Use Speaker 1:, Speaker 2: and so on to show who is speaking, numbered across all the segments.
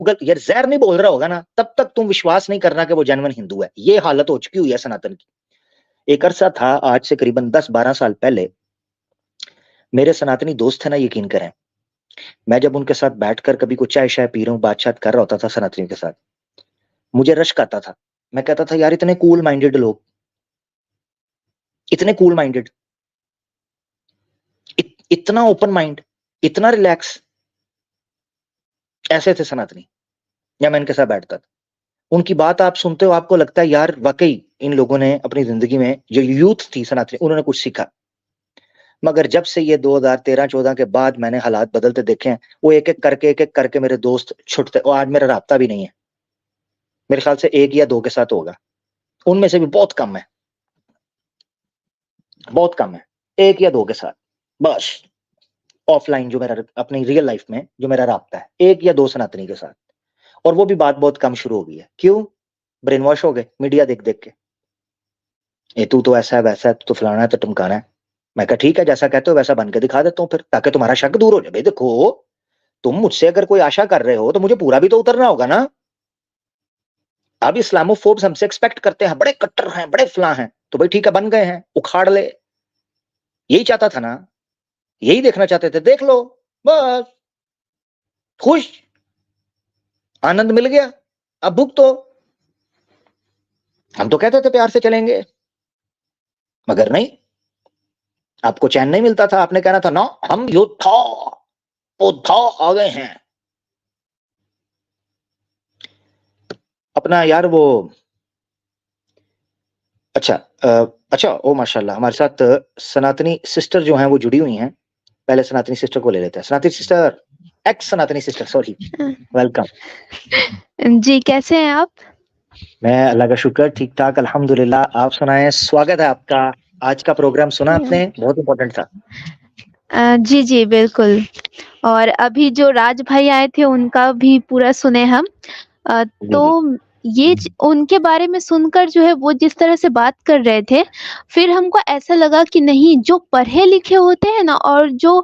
Speaker 1: यार जहर नहीं बोल रहा होगा ना, तब तक तुम विश्वास नहीं करना कि वो जेन्युइन हिंदू है। ये हालत हो चुकी हुई है सनातन की। एक अरसा था, आज से करीबन 10-12 साल पहले, मेरे सनातनी दोस्त है ना, यकीन करें, मैं जब उनके साथ बैठकर कभी कुछ चाय शाय पी रहा हूँ, बातचीत कर रहा होता था सनातनियों के साथ, मुझे रश्क आता था। मैं कहता था यार इतने कूल माइंडेड लोग, इतने कूल माइंडेड, इतना ओपन माइंड, इतना रिलैक्स, ऐसे थे सनातनी। या मैं इनके साथ बैठता था, उनकी बात आप सुनते हो, आपको लगता है यार वाकई इन लोगों ने अपनी जिंदगी में, जो यूथ थी सनातनी, उन्होंने कुछ सीखा। मगर जब से ये 2013-14 के बाद मैंने हालात बदलते देखे हैं, वो एक एक करके मेरे दोस्त छुटते, और आज मेरा राब्ता भी नहीं है। मेरे ख्याल से 1 या 2 के साथ होगा, उनमें से भी बहुत कम है, बहुत कम है, 1 या 2 के साथ बस। ऑफलाइन जो मेरा अपनी रियल लाइफ में जो मेरा राब्ता है, 1 या 2 सनातनी के साथ, और वो भी बात बहुत कम शुरू हो गई है। क्यों? ब्रेन वॉश हो गए मीडिया देख देख के। ये तू तो ऐसा है, वैसा है, तू तो फलाना है, तो टमकाना है। मैं कहा ठीक है, जैसा कहते हो वैसा बन के दिखा देता हूँ फिर, ताकि तुम्हारा शक दूर हो जाए। भाई देखो, तुम मुझसे अगर कोई आशा कर रहे हो तो मुझे पूरा भी तो उतरना होगा ना। अब इस्लामोफोब्स हमसे एक्सपेक्ट करते हैं, बड़े कट्टर हैं, बड़े फला हैं, तो भाई ठीक है, बन गए हैं, उखाड़ ले। यही चाहता था ना, यही देखना चाहते थे, देख लो, बस, खुश, आनंद मिल गया, अब भुगतो। हम तो कहते थे प्यार से चलेंगे, मगर नहीं, आपको चैन नहीं मिलता था। आपने कहना था ना, हम योद्धा आ गए हैं। अपना यार वो, अच्छा, अच्छा, ओ माशाल्लाह, हमारे साथ सनातनी सिस्टर जो हैं वो जुड़ी हुई हैं। पहले सनातनी सिस्टर को ले लेते हैं। सनातनी सिस्टर, एक्स सनातनी सिस्टर, सॉरी, वेलकम।
Speaker 2: जी, कैसे हैं आप?
Speaker 1: मैं अल्लाह का शुक्र, ठीक ठाक, अल्हम्दुलिल्लाह। आप सुनाएं, स्वागत है आपका। आज का प्रोग्राम सुना आपने? बहुत इंपॉर्टेंट था।
Speaker 2: जी, जी, बिल्कुल। और अभी जो राज भाई आए थे उनका भी पूरा सुने हम।
Speaker 1: जी जी।
Speaker 2: तो ये उनके बारे में सुनकर जो है वो जिस तरह से बात कर रहे थे, फिर हमको ऐसा लगा कि नहीं, जो पढ़े लिखे होते हैं ना और जो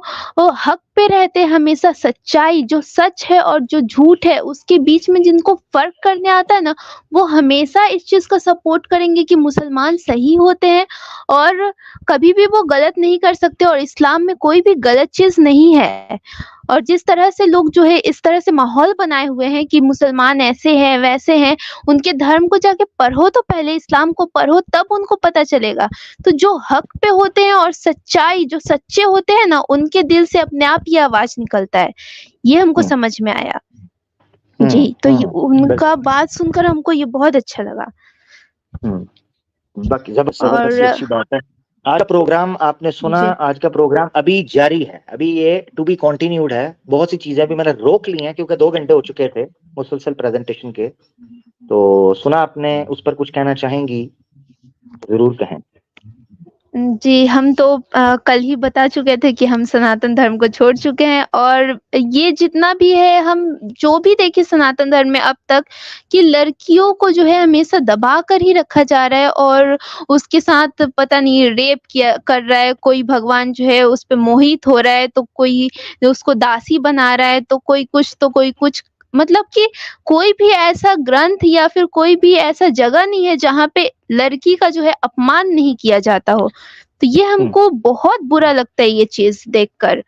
Speaker 2: हक पे रहते हैं हमेशा, सच्चाई जो सच है और जो झूठ है उसके बीच में जिनको फर्क करने आता है ना, वो हमेशा इस चीज का सपोर्ट करेंगे कि मुसलमान सही होते हैं और कभी भी वो गलत नहीं कर सकते और इस्लाम में कोई भी गलत चीज नहीं है। और जिस तरह से लोग जो है इस तरह से माहौल बनाए हुए हैं कि मुसलमान ऐसे हैं वैसे हैं, उनके धर्म को जाके पढ़ो, तो पहले इस्लाम को पढ़ो, तब उनको पता चलेगा। तो जो हक पे होते हैं और सच्चाई जो सच्चे होते हैं ना, उनके दिल से अपने आप ये आवाज निकलता है। ये हमको समझ में आया। जी, तो उनका बात सुनकर हमको ये बहुत अच्छा लगा।
Speaker 1: बाकी जबरदस्त,
Speaker 2: और
Speaker 1: अच्छी बात है। आज का प्रोग्राम आपने सुना,
Speaker 2: जी,
Speaker 1: आज का प्रोग्राम अभी जारी है, अभी ये टू बी कंटिन्यूड है। बहुत सी चीजें अभी मैंने रोक ली हैं क्योंकि 2 घंटे हो चुके थे मुसलसल प्रेजेंटेशन के। तो सुना आपने, उस पर कुछ कहना चाहेंगी? जरूर कहें।
Speaker 2: जी, हम तो कल ही बता चुके थे कि हम सनातन धर्म को छोड़ चुके हैं और ये जितना भी है, हम जो भी देखे सनातन धर्म में अब तक, कि लड़कियों को जो है हमेशा दबा कर ही रखा जा रहा है और उसके साथ पता नहीं रेप किया कर रहा है, कोई भगवान जो है उस पे मोहित हो रहा है, तो कोई उसको दासी बना रहा है, तो कोई कुछ, तो कोई कुछ। मतलब कि कोई भी ऐसा ग्रंथ या फिर कोई भी ऐसा जगह नहीं है जहाँ पे लड़की का जो है अपमान नहीं किया जाता हो। तो ये हमको बहुत बुरा लगता है ये चीज़ देखकर।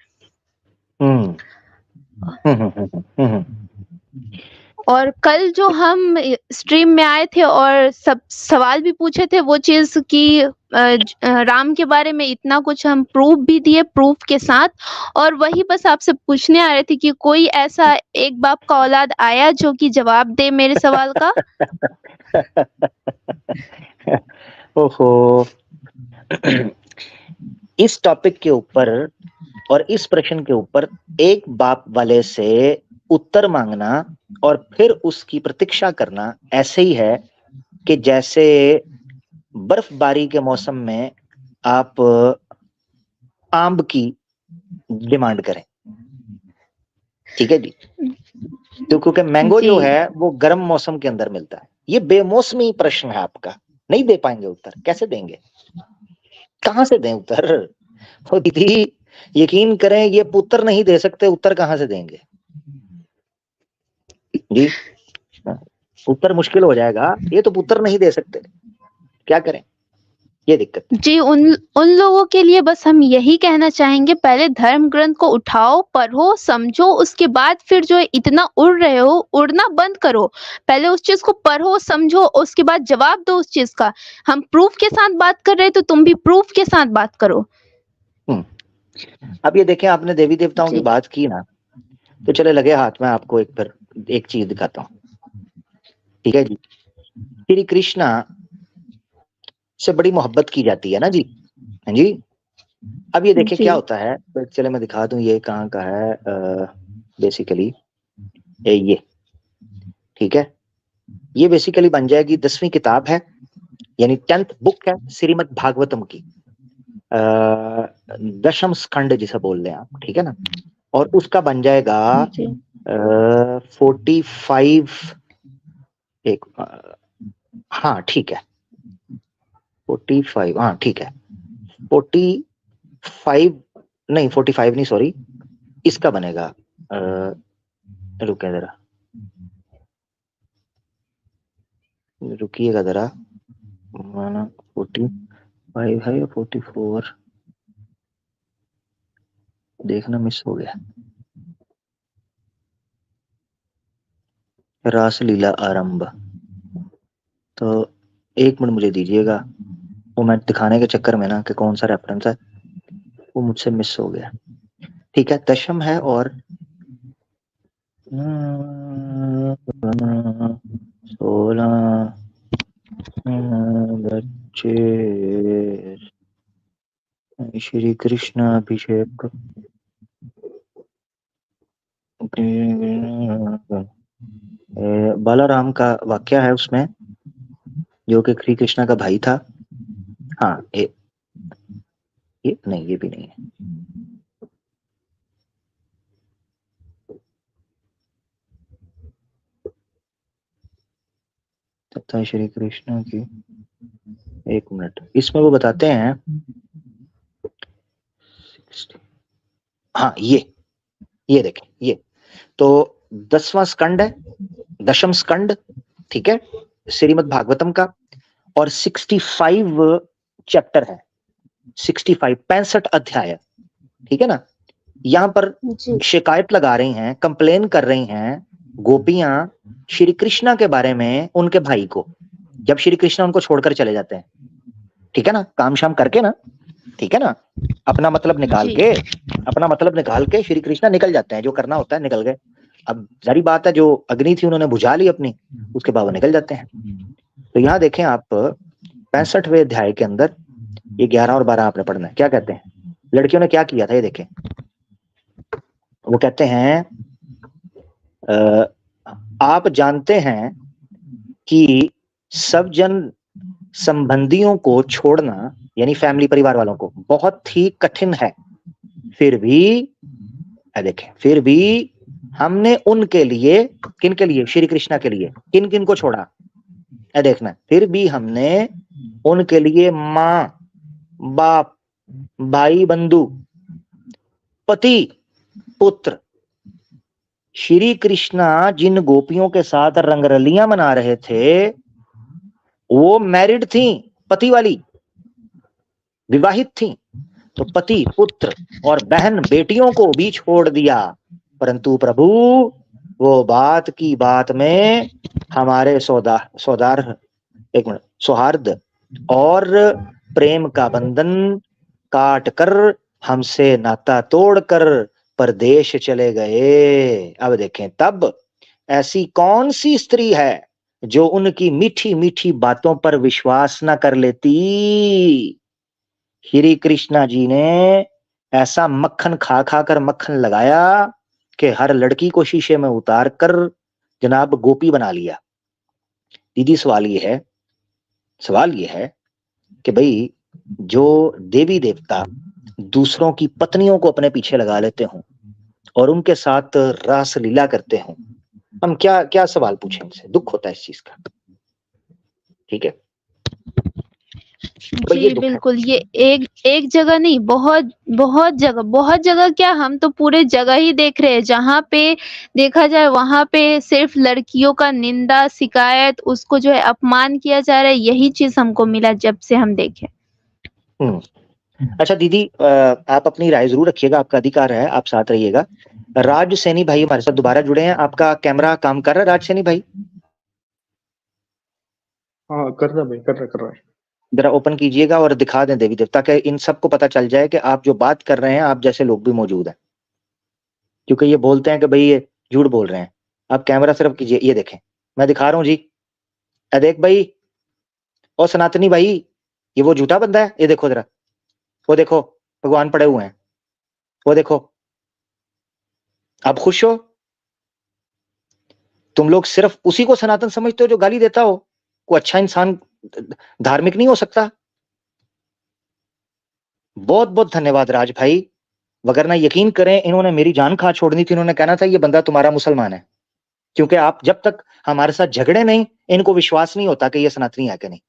Speaker 2: और कल जो हम स्ट्रीम में आए थे और सब सवाल भी पूछे थे वो चीज़ कि राम के बारे में इतना कुछ हम प्रूफ भी दिए, प्रूफ के साथ। और वही बस आपसे पूछने आ रहे थे कि कोई ऐसा एक बाप का औलाद आया जो कि जवाब दे मेरे सवाल का?
Speaker 1: ओहो, इस टॉपिक के ऊपर और इस प्रश्न के ऊपर एक बाप वाले से उत्तर मांगना और फिर उसकी प्रतीक्षा करना ऐसे ही है कि जैसे बर्फबारी के मौसम में आप आम की डिमांड करें। ठीक है जी। तो क्योंकि मैंगो जो
Speaker 2: जी।
Speaker 1: है वो गर्म मौसम के अंदर मिलता है। ये बेमौसमी प्रश्न है आपका, नहीं दे पाएंगे उत्तर। कैसे देंगे? कहां से दें उत्तर? तो दीदी यकीन करें, ये पुत्र नहीं दे सकते, उत्तर कहां से देंगे? जी। उत्तर मुश्किल हो जाएगा, ये तो उत्तर नहीं दे सकते, क्या करें, ये दिक्कत है।
Speaker 2: जी, उन लोगों के लिए बस हम यही कहना चाहेंगे, पहले धर्म ग्रंथ को उठाओ, पढ़ो, समझो, उसके बाद फिर जो है इतना उड़ रहे हो, उड़ना बंद करो। पहले उस चीज़ को पढ़ो, समझो, उसके बाद जवाब दो उस चीज़ का। हम प्रूफ के साथ बात कर रहे हैं, तो तुम भी प्रूफ के साथ बात करो।
Speaker 1: अब ये देखें, आपने देवी देवताओं की
Speaker 2: जी।
Speaker 1: बात की ना, तो चले लगे हाथ में आपको एक चीज दिखाता हूँ, ठीक है जी। श्री कृष्णा से बड़ी मोहब्बत की जाती है ना जी, हाँ जी। अब ये देखिए क्या
Speaker 2: जी।
Speaker 1: होता है, तो चले मैं दिखा दूं ये कहाँ का है, बेसिकली ये, ठीक है। ये बेसिकली बन जाएगी 10वीं किताब है, यानी 10th बुक है श्रीमद् भागवतम की, दशम स्कंड जिसे बोल रहे हैं आप, ठीक है ना। और उसका बन जाएगा
Speaker 2: जी।
Speaker 1: 45, एक हाँ ठीक है, 45, हाँ ठीक है, 45 नहीं, 45 नहीं, सॉरी, इसका बनेगा, रुके जरा, रुकिएगा जरा, 45 है या 44, देखना मिस हो गया। रासलीला आरंभ, तो एक मिनट मुझे दीजिएगा, वो मैं दिखाने के चक्कर में ना कि कौन सा रेफरेंस है वो मुझसे मिस हो गया। ठीक है, दशम है और 16 बच्चे श्री कृष्ण अभिषेक, बालाराम का वाक्य है उसमें, जो कि श्री कृष्ण का भाई था। हाँ, ये नहीं, ये भी नहीं है। तथा श्री कृष्ण की, एक मिनट, इसमें वो बताते हैं, हाँ ये देखें, ये तो 10वां स्कंड है, दशम स्कंड, ठीक है, श्रीमद् भागवतम का, और 65 चैप्टर है, 65 अध्याय, ठीक है ना। यहाँ पर शिकायत लगा रही हैं, कंप्लेन कर रही हैं गोपियां श्री कृष्णा के बारे में उनके भाई को, जब श्री कृष्णा उनको छोड़कर चले जाते हैं, ठीक है ना, काम शाम करके ना, ठीक है ना, अपना मतलब निकाल के श्री कृष्णा निकल जाते हैं, जो करना होता है निकल गए। अब जारी बात है, जो अग्नि थी उन्होंने बुझा ली अपनी, उसके बाद वो निकल जाते हैं। तो यहाँ देखें आप 65वें अध्याय के अंदर ये 11 और 12 आपने पढ़ना है, क्या कहते हैं, लड़कियों ने क्या किया था, ये देखें। वो कहते हैं आप जानते हैं कि सब जन संबंधियों को छोड़ना, यानी फैमिली परिवार वालों को, बहुत ही कठिन है, फिर भी देखें, फिर भी हमने उनके लिए, किन के लिए, श्री कृष्णा के लिए, किन किन को छोड़ा, देखना, फिर भी हमने उनके लिए माँ, बाप, भाई, बंधु, पति, पुत्र, श्री कृष्णा जिन गोपियों के साथ रंगरलियां मना रहे थे वो मैरिड थी, पति वाली, विवाहित थी, तो पति, पुत्र और बहन बेटियों को भी छोड़ दिया, परंतु प्रभु वो बात की बात में हमारे सौहार्द और प्रेम का बंधन काट कर हमसे नाता तोड़कर परदेश चले गए। अब देखें, तब ऐसी कौन सी स्त्री है जो उनकी मीठी मीठी बातों पर विश्वास न कर लेती। श्री कृष्णा जी ने ऐसा मक्खन खा खा कर मक्खन लगाया कि हर लड़की को शीशे में उतार कर जनाब गोपी बना लिया। दीदी सवाल ये है कि भाई जो देवी देवता दूसरों की पत्नियों को अपने पीछे लगा लेते हों और उनके साथ रास लीला करते हों, हम क्या क्या सवाल पूछें इनसे, दुख होता है इस चीज का, ठीक है। तो ये
Speaker 2: जी,
Speaker 1: दुख है।
Speaker 2: बिल्कुल, ये एक जगह नहीं, बहुत जगह क्या, हम तो पूरे जगह ही देख रहे हैं, जहाँ पे देखा जाए वहाँ पे सिर्फ़ लड़कियों का निंदा, शिकायत, उसको जो है अपमान किया जा रहा है, यही चीज़ हमको मिला जब से हम देखे।
Speaker 1: हुँ। अच्छा दीदी, आप अपनी राय ज़रूर रखिएगा, आपका अधिकार है, आप साथ रहिएगा। राज सैनी भाई हमारे साथ दोबारा जुड़े हैं, आपका कैमरा काम कर रहा है राज सैनी भाई?
Speaker 3: हाँ, कर रहा है भाई, कर रहा है।
Speaker 1: ज़रा ओपन कीजिएगा और दिखा दें देवी देवता, ताकि इन सबको पता चल जाए कि आप जो बात कर रहे हैं, आप जैसे लोग भी मौजूद हैं। क्योंकि ये बोलते हैं कि भई ये झूठ बोल रहे हैं। आप कैमरा सिर्फ कीजिए, ये देखें, मैं दिखा रहा हूँ जी। देख भई, ओ सनातनी भाई, ये वो झूठा बंदा है? ये देखो ज़रा, वो देखो, भगवान पड़े हुए हैं, वो देखो। आप खुश हो? तुम लोग सिर्फ उसी को सनातन समझते हो जो गाली देता हो? कोई अच्छा इंसान धार्मिक नहीं हो सकता? बहुत-बहुत धन्यवाद राज भाई, वगरना यकीन करें इन्होंने मेरी जान खा छोड़नी थी, इन्होंने कहना था ये बंदा तुम्हारा मुसलमान है। क्योंकि आप जब तक हमारे साथ झगड़े नहीं, इनको विश्वास नहीं होता कि ये सनातनी है कि नहीं।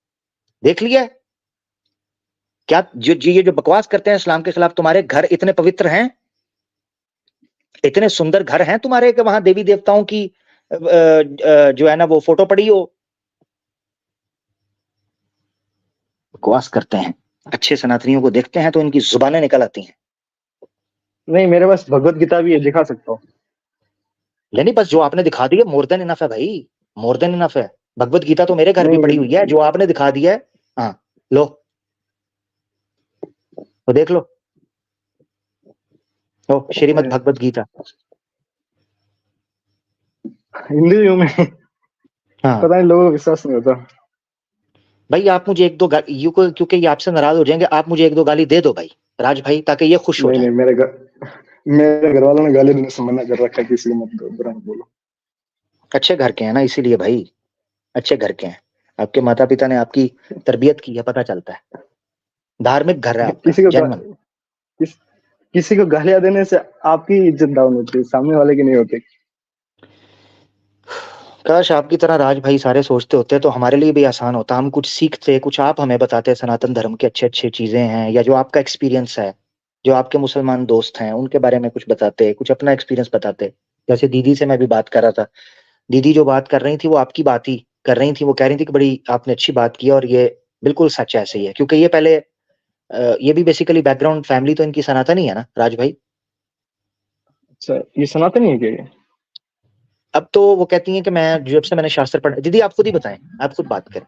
Speaker 1: देख लिया? क्या ये जो बकवास करते हैं इस्लाम के खिलाफ, तुम्हारे घर इतने पवित्र हैं? इतने सुंदर घर हैं तुम्हारे कि वहां देवी देवताओं की जो है ना वो फोटो पड़ी हो? बकवास करते हैं। अच्छे सनातनियों को देखते हैं तो इनकी जुबानें निकल आती हैं।
Speaker 3: नहीं, मेरे पास भगवत गीता भी है, दिखा सकता हूँ।
Speaker 1: यानी बस जो आपने दिखा दिया मोर देन इनफ है भाई, मोर देन इनफ है। भगवत गीता तो मेरे घर भी पड़ी हुई है, जो आपने दिखा दिया है। हाँ, लो, तो देख लो, श्रीमद् भगवत गीता।
Speaker 3: हिंदी हूँ मैं।
Speaker 1: हाँ
Speaker 3: पता नहीं, लोगों को विश्वास नहीं होता।
Speaker 1: भाई, आप मुझे एक दो क्योंकि ये आपसे नाराज हो जाएंगे, आप मुझे एक दो गाली दे दो भाई, राज भाई, ताकि ये खुश हो
Speaker 3: नहीं
Speaker 1: जाए।
Speaker 3: नहीं, मेरे घर वालों ने गाली देने से मना कर रखा है, किसी को मत बुरा मत बोलो।
Speaker 1: अच्छे घर के हैं ना, इसीलिए भाई, अच्छे घर के हैं। आपके माता पिता ने आपकी तरबियत की है, पता चलता है। धार्मिक घर है आपका,
Speaker 3: किसी को
Speaker 1: जेन्युइन।
Speaker 3: किसी को गालियां देने से आपकी इज्जत डाउन होती है, सामने वाले की नहीं होती।
Speaker 1: काश आपकी तरह राज भाई सारे सोचते होते तो हमारे लिए भी आसान होता, हम कुछ सीखते, कुछ आप हमें बताते सनातन धर्म की अच्छे अच्छे चीजें हैं, या जो आपका एक्सपीरियंस है, जो आपके मुसलमान दोस्त हैं उनके बारे में कुछ बताते, कुछ अपना एक्सपीरियंस बताते। जैसे दीदी से मैं भी बात कर रहा था, दीदी जो बात कर रही थी वो आपकी बात ही कर रही थी, वो कह रही थी कि बड़ी आपने अच्छी बात की, और ये बिल्कुल सच ऐसे ही है। क्योंकि ये पहले ये भी बेसिकली बैकग्राउंड फैमिली तो इनकी सनातन ही है ना राज भाई।
Speaker 3: अच्छा, ये सनातनी है क्या ये?
Speaker 1: अब तो वो कहती हैं कि मैं जब से मैंने शास्त्र पढ़ा, दीदी आप खुद ही बताएं, आप खुद बात करें।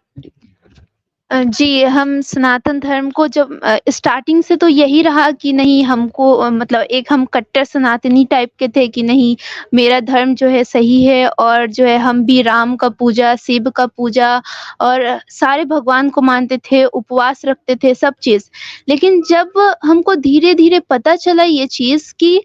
Speaker 2: जी, हम सनातन धर्म को जब स्टार्टिंग से तो यही रहा कि नहीं हमको मतलब एक हम कट्टर सनातनी टाइप के थे कि नहीं, मेरा धर्म जो है सही है और जो है हम भी राम का पूजा, शिव का पूजा और सारे भगवान को मानते थे, उपवास रखते थे, सब चीज़। लेकिन जब हमको धीरे-धीरे पता चला ये चीज़ कि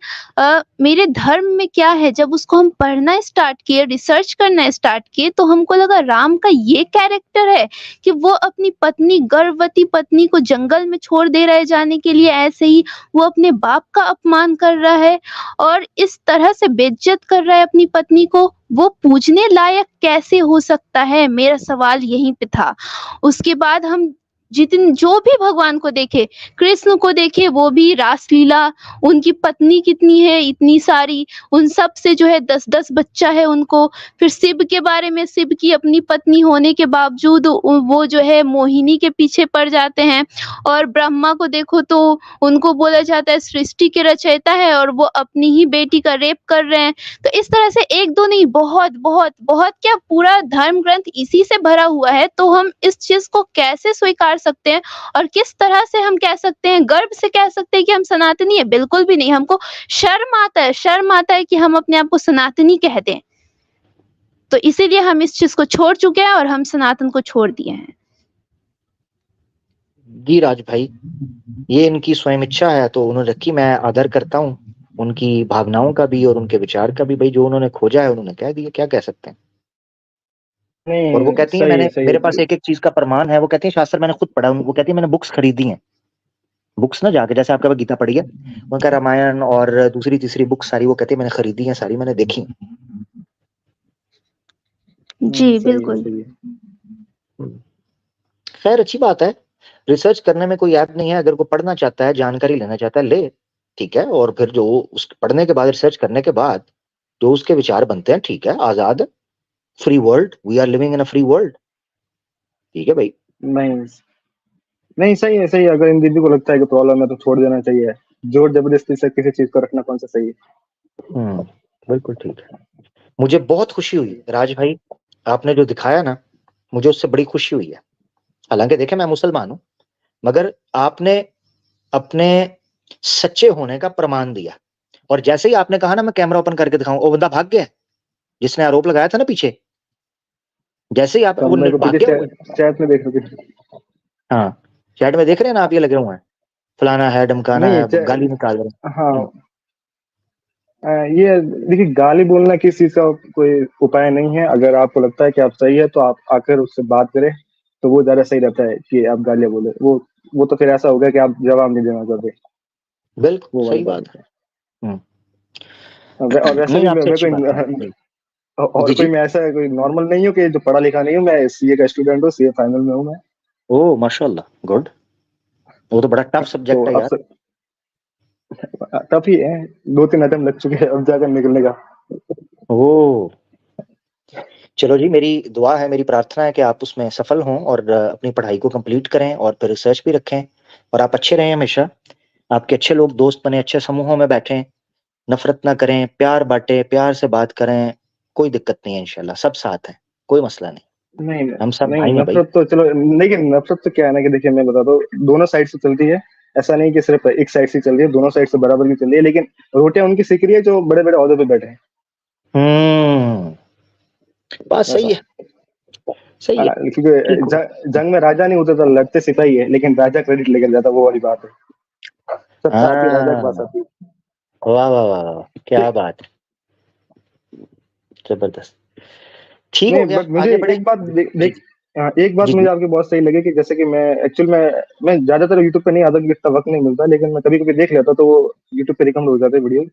Speaker 2: मेरे धर्म में क्या है, जब उसको हम पढ़ना स्टार्ट किए, रिसर्च करना स्टार्ट किए, तो हमको लगा राम का ये कैरेक्टर है कि वो अपनी पत्नी, गर्भवती पत्नी को जंगल में छोड़ दे रहा है जाने के लिए, ऐसे ही वो अपने बाप का अपमान कर रहा है और इस तरह से बेइज्जत कर रहा है अपनी पत्नी को, वो पूजने लायक कैसे हो सकता है? मेरा सवाल यहीं पे था। उसके बाद हम जो भी भगवान को देखे, कृष्ण को देखे वो भी रासलीला, उनकी पत्नी कितनी है, इतनी सारी, उन सब से जो है 10-10 बच्चा है उनको। फिर शिव के बारे में, शिव की अपनी पत्नी होने के बावजूद वो जो है मोहिनी के पीछे पड़ जाते हैं और ब्रह्मा को देखो तो उनको बोला जाता है सृष्टि के रचयिता है और वो अपनी ही बेटी का रेप कर रहे हैं। तो इस तरह से 1-2 नहीं, बहुत क्या पूरा धर्म ग्रंथ इसी से भरा हुआ है, तो हम इस चीज़ को कैसे स्वीकार सकते हैं और किस तरह से हम कह सकते हैं, गर्व से कह सकते हैं कि हम सनातनी हैं? बिल्कुल भी नहीं, हमको शर्म आता है कि हम अपने आप को सनातनी कह दें। तो इसीलिए हम इस चीज़ को छोड़ चुके हैं और हम सनातन को छोड़ दिए हैं।
Speaker 1: जी राज भाई, ये इनकी स्वयं इच्छा है तो उन्होंने रखी, मैं आदर करता हूँ उनकी भावनाओं का भी और उनके विचार का भी। भाई जो उन्होंने खोजा है उन्होंने कह दिया, क्या कह सकते हैं। और वो
Speaker 3: नहीं,
Speaker 1: कहती है
Speaker 3: सही है, सही
Speaker 1: मेरे
Speaker 3: है।
Speaker 1: पास एक एक चीज का प्रमाण है, वो कहती है शास्त्र मैंने खुद पढ़ा, वो कहती है मैंने बुक्स खरीदी हैं, बुक्स ना जाके, जैसे आपका गीता पढ़ी है, उनका रामायण और दूसरी तीसरी बुक सारी वो कहती है मैंने खरीदी है, सारी मैंने देखी।
Speaker 2: जी,
Speaker 3: सही है,
Speaker 2: बिल्कुल।
Speaker 3: सही है।
Speaker 1: खैर अच्छी बात है, रिसर्च करने में कोई ऐप नहीं है, अगर कोई पढ़ना चाहता है, जानकारी लेना चाहता है, ले, ठीक है, और फिर जो उस पढ़ने के बाद, रिसर्च करने के बाद जो उसके विचार बनते हैं, ठीक है, आजाद, free world, we are living in a free world, ठीक है भाई।
Speaker 3: नहीं नहीं, सही है सही है। अगर इन दीदी को लगता है कि प्रॉब्लम है तो छोड़ देना चाहिए। जोर जबरदस्ती से किसी चीज को रखना कौन सा सही है।
Speaker 1: बिल्कुल ठीक है। मुझे बहुत खुशी हुई राज भाई, आपने जो दिखाया ना, मुझे उससे बड़ी खुशी हुई है। हालांकि देखे मैं मुसलमान हूं, मगर आपने अपने सच्चे होने का प्रमाण दिया। और जैसे ही आपने कहा ना मैं कैमरा ओपन करके दिखाऊं, वो बंदा भाग गया जिसने आरोप लगाया था ना पीछे, जैसे ही आप
Speaker 3: तो
Speaker 1: वो
Speaker 3: मेरे को
Speaker 1: भाग
Speaker 3: पीछे
Speaker 1: गया वो।
Speaker 3: चैट में देख रहे थे।
Speaker 1: हाँ, चैट में देख रहे हैं ना आप, ये लगे हुए हैं, फलाना है, धमकाना
Speaker 3: नहीं
Speaker 1: है, गाली निकाल रहे हैं।
Speaker 3: हाँ, ये देखिए, गाली बोलना किसी चीज का कोई उपाय नहीं है। अगर आपको लगता है कि आप सही है तो आप आकर उससे बात करें, तो वो ज्यादा सही रहता है कि आप गालियां बोले। वो तो फिर ऐसा होगा कि आप जवाब नहीं देना चाहते।
Speaker 1: बिल्कुल
Speaker 3: वो वाली
Speaker 1: सही
Speaker 3: बात
Speaker 1: बात है। हम्म,
Speaker 3: है। और वैसे
Speaker 1: नहीं
Speaker 3: भी
Speaker 1: आपसे
Speaker 3: मैं
Speaker 1: अच्छी बात है
Speaker 3: कोई
Speaker 1: जी।
Speaker 3: और
Speaker 1: जी
Speaker 3: कोई
Speaker 1: जी।
Speaker 3: मैं ऐसा कोई नॉर्मल नहीं हूँ कि जो पढ़ा लिखा नहीं हूँ। मैं सीए का स्टूडेंट हूँ, सीए फाइनल में हूँ मैं।
Speaker 1: ओ माशाल्लाह, गुड। वो तो बड़ा टफ
Speaker 3: तो
Speaker 1: सब्जेक्ट है
Speaker 3: अब
Speaker 1: यार।
Speaker 3: टफ ही है। 2-3 अटेम्प्ट लग चुके हैं, अब जाकर निकलने का।
Speaker 1: ओ चलो जी, मेरी दुआ है, मेरी प्रार्थना है कि आप उसमें सफल हों और अपनी पढ़ाई को कंप्लीट करें और फिर रिसर्च भी रखें, और आप अच्छे रहें हमेशा, आपके अच्छे लोग दोस्त बने, अच्छे समूहों में बैठें, नफरत ना करें, प्यार बांटें, प्यार से बात करें, कोई दिक्कत नहीं है, इंशाल्लाह सब साथ हैं, कोई मसला नहीं,
Speaker 3: नहीं
Speaker 1: हम सब
Speaker 3: नहीं,
Speaker 1: भाई हैं भाई।
Speaker 3: नफरत तो चलो, लेकिन नफरत तो क्या है ना कि देखिए मैं बता दो, दोनों साइड से चलती है। ऐसा नहीं कि सिर्फ एक साइड से चल रही है, दोनों साइड से बराबर की चल रही है। लेकिन रोटियां उनकी सेक रही है जो बड़े बड़े ओहदे पे बैठे हैं।
Speaker 1: हम्म, बात सही
Speaker 3: ऐसा
Speaker 1: है, सही है। ठीक
Speaker 3: क्योंकि
Speaker 1: हो,
Speaker 3: जंग में राजा नहीं उतरता, लड़ते सिपाही है, लेकिन राजा क्रेडिट लेकर जाता, वो वाली बात है। सत्ता आती है, राजा के पास
Speaker 1: हाँ,
Speaker 3: आती है।
Speaker 1: वाह वाह वाह वाह, क्या बात है, जबरदस्त। ठीक हो
Speaker 3: नहीं
Speaker 1: गया,
Speaker 3: बट मुझे
Speaker 1: आगे बढ़े।
Speaker 3: एक बात
Speaker 1: जी
Speaker 3: एक बात
Speaker 1: जी
Speaker 3: मुझे
Speaker 1: जी।
Speaker 3: आपकी बहुत सही लगी कि जैसे कि मैं ज्यादातर यूट्यूब पे नहीं आता क्योंकि इतना वक्त नहीं मिलता, लेकिन मैं कभी कभी देख लेता तो वो यूट्यूब पे रिकमेंड हो जाते हैं वीडियो।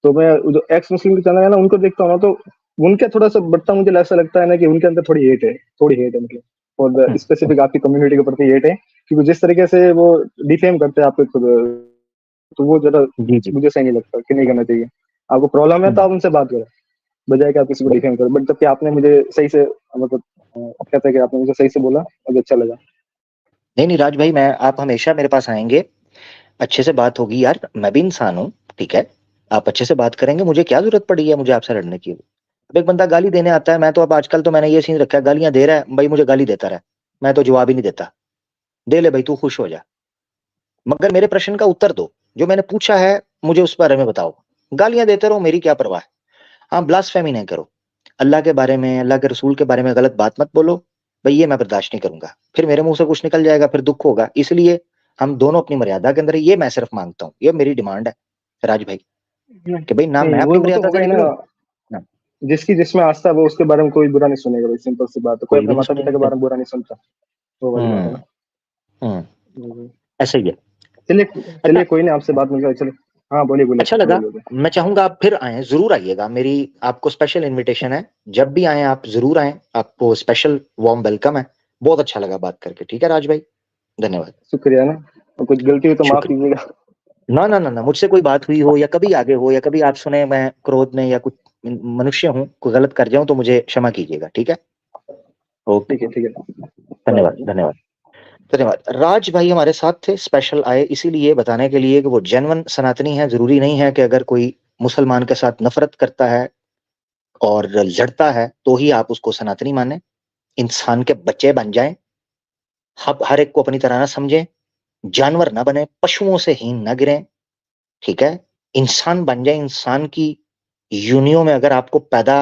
Speaker 3: तो मैं जो एक्स मुस्लिम के चैनल है ना, उनको देखता हूँ ना, तो उनका थोड़ा सा बढ़ता मुझे ऐसा लगता है ना कि उनके अंदर थोड़ी हेट है मतलब। और
Speaker 1: हम्म,
Speaker 3: स्पेसिफिक आपकी कम्युनिटी के प्रति हेट है, क्योंकि जिस तरीके से वो डिफेम करते हैं आपको खुद, तो वो ज्यादा
Speaker 1: जी जी।
Speaker 3: मुझे सही नहीं लगता कि नहीं करना चाहिए। आपको प्रॉब्लम है तो
Speaker 1: हम्म,
Speaker 3: आप उनसे बात करें, बजाय कि आप किसी को डिफेम करो। बट जबकि आपने मुझे सही से मतलब कहते हैं कि आपने मुझे सही से बोला, मुझे अच्छा लगा।
Speaker 1: नहीं नहीं राज भाई, मैं, आप हमेशा मेरे पास आएंगे, अच्छे से बात होगी यार, मैं भी इंसान हूँ, ठीक है, आप अच्छे से बात करेंगे, मुझे क्या जरूरत पड़ी है मुझे आपसे लड़ने की। अब एक बंदा गाली देने आता है, मैं तो अब आजकल तो मैंने ये सीन रखा है, गालियां दे रहा है भाई, मुझे गाली देता रहा, मैं तो जवाब ही नहीं देता, दे ले भाई तू खुश हो जा, मगर मेरे प्रश्न का उत्तर दो, जो मैंने पूछा है मुझे उस बारे में बताओ। गालियां देते रहो, मेरी क्या परवाह है। हाँ, ब्लास्फेमी नहीं करो, अल्लाह के बारे में, अल्लाह के रसूल के बारे में गलत बात मत बोलो, भाई ये मैं बर्दाश्त नहीं करूंगा, फिर मेरे मुंह से कुछ निकल जाएगा, फिर दुख होगा, इसलिए हम दोनों अपनी मर्यादा के अंदर हैं, ये मैं सिर्फ मांगता हूँ, ये मेरी डिमांड है राज भाई,
Speaker 3: नहीं
Speaker 1: कि भाई ना मैं
Speaker 3: नहीं,
Speaker 1: अपनी
Speaker 3: वो तो
Speaker 1: मर्यादा
Speaker 3: हो
Speaker 1: से
Speaker 3: गई ना।
Speaker 1: निकलूं ना
Speaker 3: जिसकी जिसमें आस्था है वो उसके बारे में कोई बुरा नहीं सुनेगा भाई, सिंपल सी बात है। कोई
Speaker 1: कोई
Speaker 3: अपने
Speaker 1: भी नहीं
Speaker 3: माता पिता
Speaker 1: सुनेगा
Speaker 3: के
Speaker 1: भाई।
Speaker 3: बारे में बुरा नहीं सुनता, वो वाली बात है
Speaker 1: हम्म
Speaker 3: ना।
Speaker 1: हम्म,
Speaker 3: हम्म।
Speaker 1: ऐसा ही है।
Speaker 3: चलिए
Speaker 1: अच्छा,
Speaker 3: चलिए, कोई नहीं, आपसे बात मिल, चलो। हाँ बोलिए बोलिए
Speaker 1: अच्छा लगा,
Speaker 3: बोलिए बोलिए।
Speaker 1: मैं चाहूंगा आप फिर आएं, जरूर आइएगा, मेरी आपको स्पेशल इनविटेशन है, जब भी आएं आप जरूर आएं, आपको स्पेशल वार्म वेलकम है। बहुत अच्छा लगा बात करके, ठीक है राज भाई, धन्यवाद।
Speaker 3: शुक्रिया ना, और कुछ गलती हुई तो माफ
Speaker 1: शुक्रिया।
Speaker 3: कीजिएगा।
Speaker 1: ना ना ना ना, मुझसे कोई बात हुई हो या कभी आगे हो या कभी आप सुने मैं क्रोध में या कुछ मनुष्य हूँ, कोई गलत कर जाऊं तो मुझे क्षमा कीजिएगा, ठीक है। ओके,
Speaker 3: ठीक है, बाय
Speaker 1: धन्यवाद
Speaker 3: बाय।
Speaker 1: धन्यवाद। धन्यवाद। राज भाई हमारे साथ थे, स्पेशल आए इसीलिए बताने के लिए कि वो जेन्युइन सनातनी है। जरूरी नहीं है कि अगर कोई मुसलमान के साथ नफरत करता है और लड़ता है तो ही आप उसको सनातनी माने। इंसान के बच्चे बन जाएं, हर एक को अपनी तरह ना समझें, जानवर ना बने, पशुओं से हीन ना गिरें, ठीक है, इंसान बन जाए। इंसान की यूनियों में अगर आपको पैदा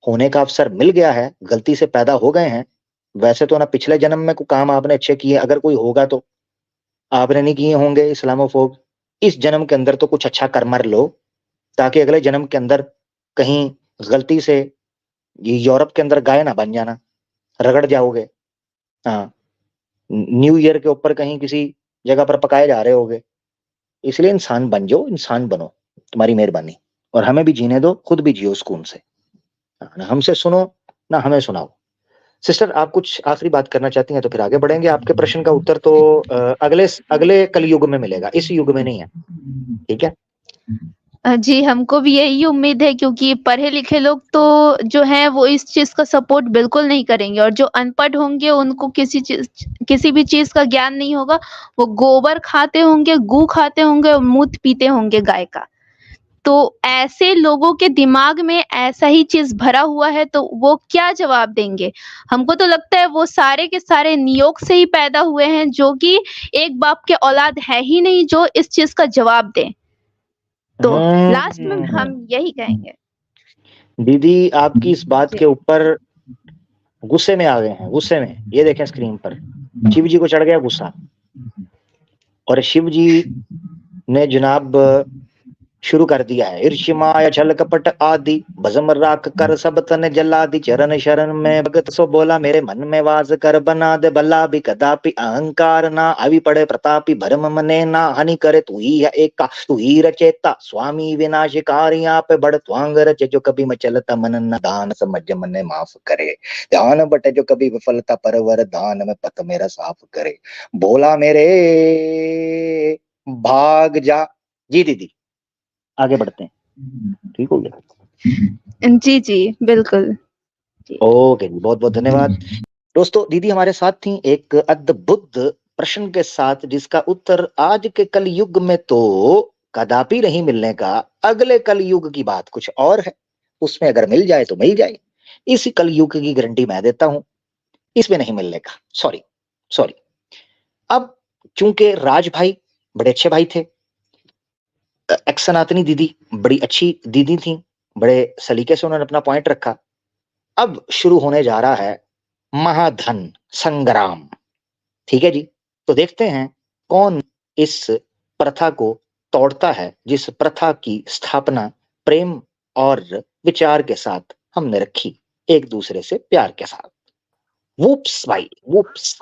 Speaker 1: होने का अवसर मिल गया है, गलती से पैदा हो गए हैं, वैसे तो ना पिछले जन्म में कोई काम आपने अच्छे किए, अगर कोई होगा तो आपने नहीं किए होंगे इस्लामोफोब, इस जन्म के अंदर तो कुछ अच्छा कर मर लो, ताकि अगले जन्म के अंदर कहीं गलती से ये यूरोप के अंदर गाय ना बन जाना, रगड़ जाओगे। हाँ, न्यू ईयर के ऊपर कहीं किसी जगह पर पकाए जा रहे होगे, इसलिए इंसान बन जाओ, इंसान बनो, तुम्हारी मेहरबानी, और हमें भी जीने दो, खुद भी जियो सुकून से, ना हमसे सुनो ना हमें सुनाओ, सिस्टर आप कुछ आखिरी बात करना चाहती हैं तो फिर आगे बढ़ेंगे। आपके प्रश्न का उत्तर तो अगले कलयुग में मिलेगा, इस युग में नहीं है। ठीक है?
Speaker 2: जी, हमको भी यही उम्मीद है क्योंकि पढ़े-लिखे लोग तो जो हैं वो इस चीज़ का सपोर्ट बिल्कुल नहीं करेंगे और जो अनपढ़ होंगे उनको किसी भी चीज़ का ज्ञान नहीं होगा। वो गोबर खाते होंगे, गू खाते होंगे और मूत पीते होंगे गाय का। तो ऐसे लोगों के दिमाग में ऐसा ही चीज़ भरा हुआ है तो वो क्या जवाब देंगे? हमको तो लगता है वो सारे के सारे नियोग से ही पैदा हुए हैं जो कि एक बाप के औलाद है ही नहीं जो इस चीज़ का जवाब दें। तो लास्ट में हम यही कहेंगे।
Speaker 1: दीदी आपकी इस बात
Speaker 2: जी।
Speaker 1: के ऊपर गुस्से में आ गए हैं, गुस्से में। ये देखें स्क्रीन पर, शिव जी को चढ़ गया गुस्सा और शिव जी ने जनाब शुरू कर दिया है ईर्ष्य माया छल कपट आदि भस्म राख कर सब तन जला दी चरण शरण में भगत सो बोला मेरे मन में वास कर बना दे भला भी कदापि अहंकार ना अभी पड़े प्रतापी भरम मने ना हानि करे तू ही है एका तू ही रचेता स्वामी विनाशकारी पे बड़ त्वांग रचे जो कभी मचलता मन न दान समझ मने माफ करे ध्यान बटे जो कभी विफलता परवर दान में पत मेरा साफ करे बोला मेरे भाग जा। जी दीदी आगे बढ़ते हैं। ठीक हो गया?
Speaker 2: जी, जी, बिल्कुल। जी।
Speaker 1: ओके जी, बहुत बहुत धन्यवाद। दोस्तों दीदी हमारे साथ थी एक अद्भुत प्रश्न के साथ जिसका उत्तर आज के कल युग में तो कदापि नहीं मिलने का, अगले कल युग की बात कुछ और है। उसमें अगर मिल जाए तो मिल जाए, इस कल युग की गारंटी मैं देता हूं, इसमें नहीं मिलने का। Sorry sorry. अब चूंकि राज भाई बड़े अच्छे भाई थे, एक्स सनातनी दीदी बड़ी अच्छी दीदी थी, बड़े सलीके से उन्होंने अपना पॉइंट रखा। अब शुरू होने जा रहा है महाधन संग्राम। ठीक है जी, तो देखते हैं कौन इस प्रथा को तोड़ता है जिस प्रथा की स्थापना प्रेम और विचार के साथ हमने रखी, एक दूसरे से प्यार के साथ। वुप्स भाई वुप्स।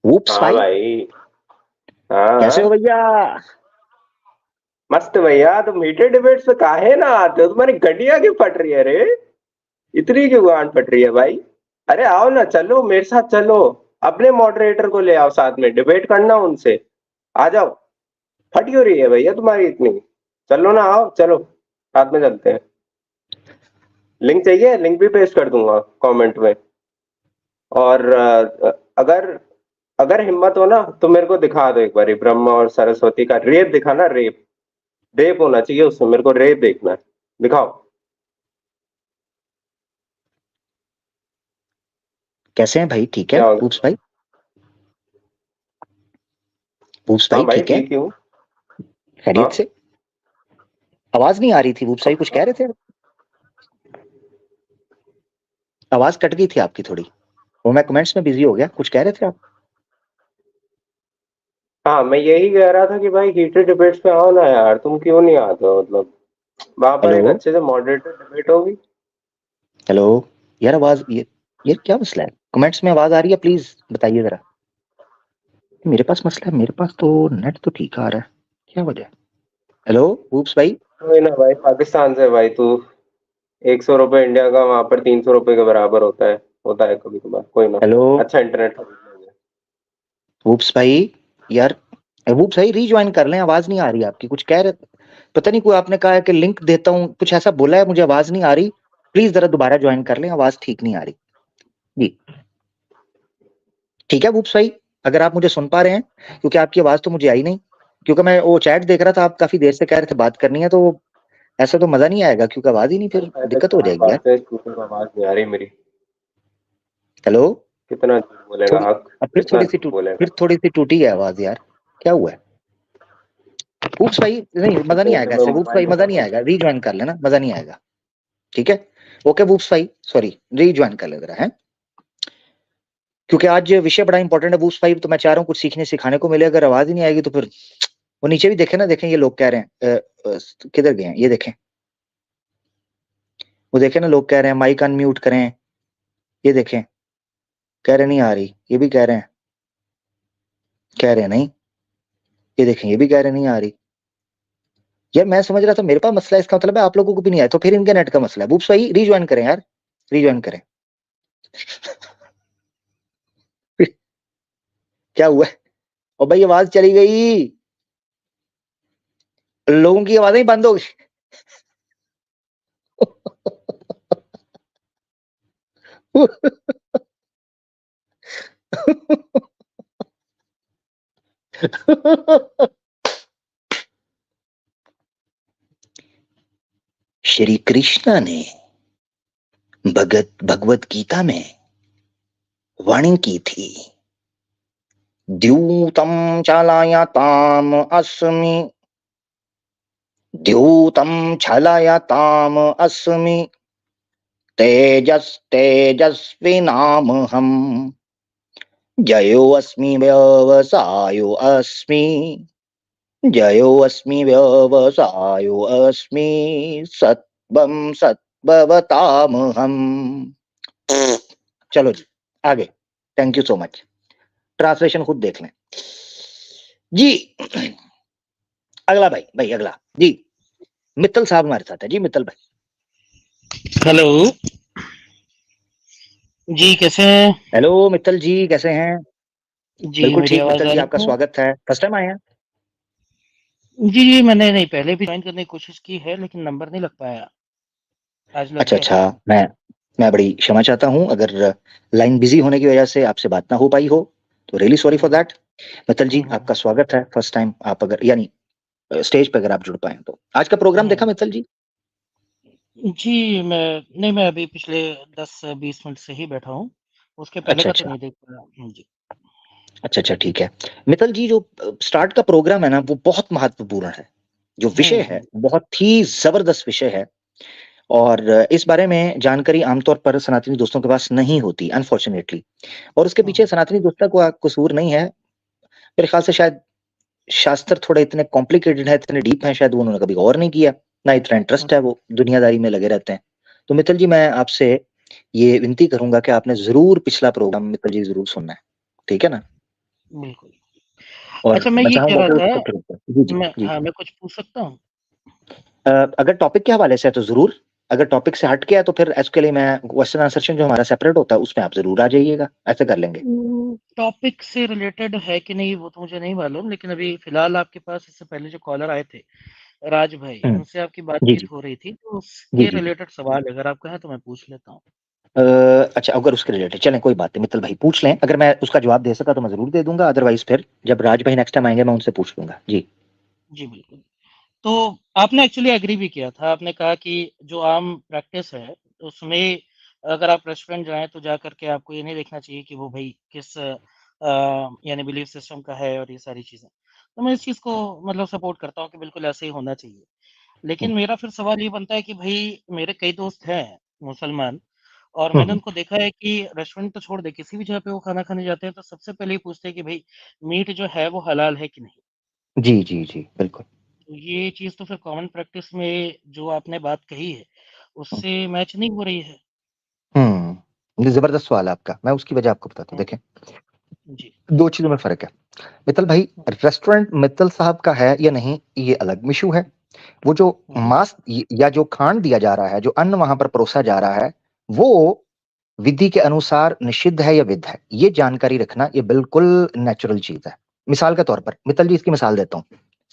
Speaker 1: वुप्स
Speaker 4: हाँ
Speaker 1: भाई
Speaker 4: भाई। हाँ
Speaker 1: कैसे हो
Speaker 4: हाँ।
Speaker 1: भैया?
Speaker 4: मस्त भैया, तुम हीटेड डिबेट्स पे काहे ना आते हो? तुम्हारी गड्डियां क्यों फट रही है रे? इतनी क्यों गांड फट रही है भाई? अरे आओ ना, चलो मेरे साथ चलो। अपने मॉडरेटर को ले आओ, साथ में डिबेट करना उनसे। आ जाओ। फट क्यों रही है भैया तुम्हारी इतनी? चलो ना, आओ चलो, साथ में चलते हैं। लिंक चाहिए? लिंक भी पेस्ट कर दूंगा कमेंट में। और अगर अगर हिम्मत हो ना तो मेरे को दिखा दो एक बार ब्रह्मा और सरस्वती का रेप दिखाना। रेप रेप होना चाहिए उसमें, मेरे को रेप देखना है। दिखाओ।
Speaker 1: कैसे हैं भाई? ठीक है
Speaker 4: क्या होगा?
Speaker 1: वुप्स भाई? वुप्स
Speaker 4: हाँ
Speaker 1: भाई
Speaker 4: भाई
Speaker 1: ठीक है?
Speaker 4: ठीक ही हूँ। हाँ
Speaker 1: खैरियत से? आवाज नहीं आ रही थी वुप्स भाई, कुछ कह रहे थे? आवाज कट गई थी आपकी थोड़ी, वो मैं कमेंट्स में बिजी हो गया। कुछ कह रहे थे आप?
Speaker 4: हाँ, मैं यही कह रहा था कि भाई हीटेड डिबेट्स पे आओ ना यार, तुम क्यों नहीं आते हो? मतलब वहां पर एक
Speaker 1: हेलो
Speaker 4: अच्छे से मॉडरेटेड डिबेट होगी।
Speaker 1: हेलो यार, आवाज ये क्या मसला है? कमेंट्स में आवाज आ रही है? प्लीज बताइए जरा। मेरे पास मसला है, मेरे पास तो नेट तो ठीक आ रहा है, क्या वजह है? हेलो वुप्स भाई।
Speaker 4: कोई ना भाई, पाकिस्तान से भाई तू। 100 रुपए इंडिया का वहां पर 300 रुपए के बराबर होता है कभी कभार। कोई ना।
Speaker 1: हेलो
Speaker 4: अच्छा इंटरनेट खरीद लेंगे।
Speaker 1: वुप्स भाई। यार वुप्स भाई रीज्वाइन कर लें, आवाज नहीं आ रही आपकी। कुछ कह रहे, पता नहीं, कोई आपने कहा है कि लिंक देता हूँ, कुछ ऐसा बोला है, मुझे आवाज नहीं आ रही। प्लीज जरा दोबारा ज्वाइन कर लें, आवाज ठीक नहीं आ रही जी। ठीक है वुप्स भाई, अगर आप मुझे सुन पा रहे हैं, क्योंकि आपकी आवाज तो मुझे आई नहीं, क्योंकि मैं वो चैट देख रहा था, आप काफी देर से कह रहे थे बात करनी है, तो ऐसा तो मजा नहीं आएगा, क्योंकि आवाज ही नहीं, फिर
Speaker 4: पहले
Speaker 1: दिक्कत हो
Speaker 4: 4
Speaker 1: जाएगी
Speaker 4: साल
Speaker 1: यार।
Speaker 4: से स्पीकर को आवाज नहीं आ रही मेरी।
Speaker 1: हेलो
Speaker 4: कितना झूठ बोलेगा
Speaker 1: थोड़ी,
Speaker 4: हक?
Speaker 1: अब
Speaker 4: कितना झूठ बोलेगा?
Speaker 1: फिर थोड़ी सी टूटी है आवाज यार, क्या हुआ है? वुप्स भाई नहीं, मजा नहीं आएगा
Speaker 4: जैसे मैं
Speaker 1: ऐसे। वुप्स
Speaker 4: मोबाइल
Speaker 1: भाई
Speaker 4: में
Speaker 1: मजा नहीं आएगा, रीज्वाइन कर लेना, मजा नहीं आएगा। ठीक है ओके वुप्स भाई, सॉरी, रीज्वाइन कर ले जरा है, क्योंकि आज विषय बड़ा इंपॉर्टेंट है वुप्स भाई, तो मैं चाह रहा हूँ कुछ सीखने सिखाने को मिले। अगर आवाज ही नहीं आएगी तो फिर वो नीचे भी देखें ना, देखें ये लोग कह रहे हैं किधर गए हैं, ये देखें, वो देखें ना, लोग कह रहे हैं माइक अनम्यूट करें, ये देखें, कह रहे नहीं आ रही, ये भी कह रहे हैं, कह रहे हैं नहीं, ये देखें, ये भी कह रहे नहीं आ रही। यार मैं समझ रहा था मेरे पास मसला है, इसका मतलब है आप लोगों को भी नहीं आया, तो फिर इनके नेट का मसला है। बूब्स भाई रीज्वाइन करें यार, रीज्वाइन करें। क्या हुआ है? और भाई आवाज चली गई, लोगों की आवाजें ही बंद हो गई। श्री कृष्ण ने भगवत गीता में वाणी की थी, द्यूतम चालायताम अस्मि, द्यूतम छलायताम अस्मि, तेजस्विनामहम्, जयो अस्मि व्यवसायो अस्मि, जयो अस्मि व्यवसायो अस्मि, सत्वं सत्ववतामहम्। चलो जी आगे, thank you so much. Translation खुद देख लें जी। अगला भाई अगला जी, मित्तल साहब हमारे साथ है जी। मित्तल भाई
Speaker 5: हेलो जी, कैसे हैं?
Speaker 1: हेलो मित्तल जी, कैसे हैं?
Speaker 5: जी,
Speaker 1: बिल्कुल
Speaker 5: मेरी
Speaker 1: ठीक
Speaker 5: आवाज
Speaker 1: मित्तल
Speaker 5: आ
Speaker 1: जी,
Speaker 5: रही
Speaker 1: आपका
Speaker 5: है?
Speaker 1: स्वागत है। फर्स्ट टाइम आए हैं?
Speaker 5: जी, मैंने नहीं पहले भी ज्वाइन करने की कोशिश की है, लेकिन नंबर नहीं लग पाया। आज लग
Speaker 1: अच्छा
Speaker 5: गया।
Speaker 1: अच्छा, मैं बड़ी क्षमा चाहता हूं अगर लाइन बिजी होने की वजह से आपसे बात ना हो पाई हो, तो really sorry for that. Mittal ji आपका स्वागत है। फर्स्ट टाइम आप अगर यानी स्टेज पे अगर आप जुड़ पाए तो। आज का प्रोग्राम देखा मित्तल जी?
Speaker 5: जी, मैं अभी पिछले 10-20 मिनट से ही बैठा हूँ। उसके पहले
Speaker 1: अच्छा
Speaker 5: का तो
Speaker 1: अच्छा
Speaker 5: नहीं देख पाया। जी।
Speaker 1: अच्छा अच्छा, ठीक है। मित्तल जी, जो स्टार्ट का प्रोग्राम है ना, वो बहुत महत्वपूर्ण है। जो विषय है बहुत ही जबरदस्त विषय है, और इस बारे में जानकारी आमतौर पर सनातनी दोस्तों के पास नहीं होती अनफॉर्चुनेटली। और उसके पीछे सनातनी दोस्तों का कसूर नहीं है, मेरे ख्याल से शायद शास्त्र थोड़े इतने कॉम्प्लिकेटेड है, इतने डीप हैं, शायद वो उन्होंने कभी गौर नहीं किया, ना इतना इंटरेस्ट है, वो दुनियादारी में लगे रहते हैं। तो मित्तल जी मैं आपसे ये विनती करूंगा कि आपने जरूर पिछला प्रोग्राम मित्तल जी जरूर सुनना है, ठीक है ना?
Speaker 5: बिल्कुल।
Speaker 1: और
Speaker 5: अच्छा, मैं
Speaker 1: मैं
Speaker 5: ये कह
Speaker 1: चाहूंगा
Speaker 5: रहा
Speaker 1: कि
Speaker 5: था,
Speaker 1: उसको जी जी जी।
Speaker 5: मैं कुछ पूछ सकता हूँ?
Speaker 1: अगर टॉपिक के हवाले से है तो जरूर, अगर टॉपिक से हट के है तो फिर इसके लिए मैं क्वेश्चन आंसर सेशन जो हमारा सेपरेट होता है उसमें आप जरूर आ जाइएगा, ऐसे कर लेंगे।
Speaker 5: टॉपिक से रिलेटेड है कि नहीं वो तो मुझे नहीं मालूम, लेकिन अभी फिलहाल आपके पास इससे पहले जो कॉलर आए थे, राज भाई, उनसे आपकी
Speaker 1: जी जी
Speaker 5: बातचीत हो रही थी, तो
Speaker 1: जी
Speaker 5: उसके
Speaker 1: जी।
Speaker 5: रिलेटेड सवाल अगर आप कहें तो मैं पूछ लेता हूँ।
Speaker 1: अच्छा, अगर उसके रिलेटेड चलें कोई बात नहीं मित्तल भाई, पूछ लें, अगर मैं उसका जवाब दे सका तो मैं जरूर दे दूंगा, अदरवाइज फिर जब राज भाई नेक्स्ट टाइम आएंगे मैं उनसे पूछ लूंगा जी।
Speaker 5: जी, बिल्कुल। तो आपने एक्चुअली एग्री भी किया था, आपने कहा कि जो आम प्रैक्टिस है, उसमें अगर आप रेस्टोरेंट जाएँ तो जा कर के आपको ये नहीं देखना चाहिए कि वो भई किस यानी बिलीफ सिस्टम का है और ये सारी चीज़ें। तो मैं इस चीज़ को मतलब सपोर्ट करता हूँ कि बिल्कुल ऐसे ही होना चाहिए। लेकिन मेरा फिर सवाल ये बनता है कि भई मेरे कई दोस्त हैं मुसलमान, और मैंने
Speaker 1: हम्म,
Speaker 5: उनको देखा है कि रेस्टोरेंट तो छोड़ दें, किसी भी जगह पे वो खाना खाने जाते हैं तो सबसे पहले ये पूछते हैं कि भई मीट जो है वो हलाल है कि नहीं?
Speaker 1: जी जी जी बिल्कुल।
Speaker 5: तो ये चीज़ तो फिर कॉमन प्रैक्टिस में जो आपने बात कही है,
Speaker 1: हम्म
Speaker 5: उससे मैच नहीं हो रही है।
Speaker 1: ये जबरदस्त सवाल है आपका, मैं उसकी वजह आपको बताता हूँ।
Speaker 5: हुँ,
Speaker 1: देखें,
Speaker 5: जी।
Speaker 1: दो चीजों में फर्क है मित्तल भाई। रेस्टोरेंट मित्तल साहब का है या नहीं ये अलग इशू है। वो जो मांस या जो खान दिया जा रहा है, जो अन्न वहां पर परोसा जा रहा है, वो विधि के अनुसार निषिद्ध है या विध है, ये जानकारी रखना ये बिल्कुल नेचुरल चीज है। मिसाल के तौर पर मित्तल जी इसकी मिसाल देता हूँ,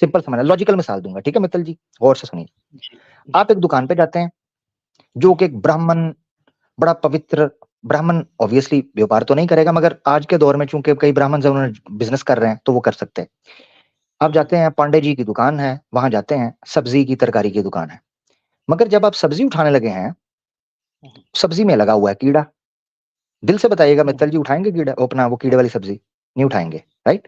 Speaker 1: सिंपल समझना, लॉजिकल मिसाल दूंगा, ठीक है मित्तल जी? गौर से सुनिए।
Speaker 5: जी, जी।
Speaker 1: आप एक दुकान पे जाते हैं, जो कि एक ब्राह्मण, बड़ा पवित्र ब्राह्मण, ऑब्वियसली व्यापार तो नहीं करेगा, मगर आज के दौर में चूंकि कई ब्राह्मण जो बिजनेस कर रहे हैं तो वो कर सकते हैं। आप जाते हैं, पांडे जी की दुकान है, वहां जाते हैं, सब्जी की तरकारी की दुकान है, मगर जब आप सब्जी उठाने लगे हैं, सब्जी में लगा हुआ है कीड़ा। दिल से बताइएगा मित्तल जी, उठाएंगे कीड़ा, अपना वो कीड़े वाली सब्जी? नहीं उठाएंगे, राइट?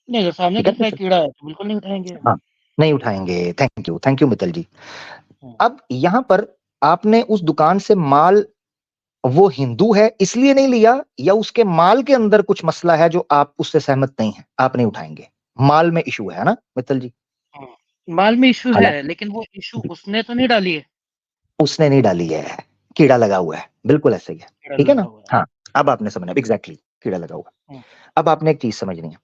Speaker 5: नहीं, अगर सामने
Speaker 1: ठीक है
Speaker 5: दिख रहा है
Speaker 1: मित्तल?
Speaker 5: कीड़ा है तो बिल्कुल नहीं उठाएँगे।
Speaker 1: हाँ, नहीं उठाएंगे। थैंक यू मित्तल जी।
Speaker 5: हुँ,
Speaker 1: अब यहां पर आपने उस दुकान से माल, वो हिंदू है इसलिए नहीं लिया, या उसके माल के अंदर कुछ मसला है जो आप उससे सहमत नहीं है, आप नहीं उठाएंगे। माल में इशू है ना मित्तल जी?
Speaker 5: हाँ। माल में इश्यू है,
Speaker 1: हालांकि
Speaker 5: लेकिन वो इश्यू उसने तो नहीं डाली है,
Speaker 1: उसने नहीं डाली है, कीड़ा लगा हुआ है, बिल्कुल ऐसे ही है।
Speaker 5: कीड़ा
Speaker 1: ठीक है
Speaker 5: लगा
Speaker 1: ना?
Speaker 5: हुआ है।
Speaker 1: हाँ, अब आपने समझा एग्जैक्टली, कीड़ा लगा हुआ है।
Speaker 5: हुँ,
Speaker 1: अब आपने एक चीज समझनी है,
Speaker 5: हुँ,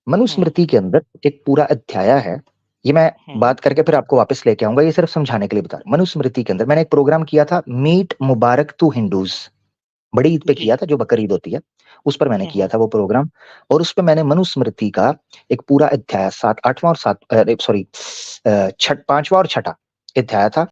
Speaker 1: मनुस्मृति के अंदर एक पूरा अध्याय है ये मैं बात करके फिर आपको वापस लेके आऊंगा, ये सिर्फ समझाने के लिए बता रहा हूं। मनुस्मृति के अंदर मैंने एक प्रोग्राम किया था, मीट मुबारक टू हिंदूज, बड़ी ईद पे
Speaker 5: जी।
Speaker 1: किया था, जो बकर ईद होती है उस पर मैंने किया था वो प्रोग्राम। और उस पे मैंने मनुस्मृति का एक पूरा अध्याय 7, 8वां और 7 सॉरी 5वां और 6ठा अध्याय था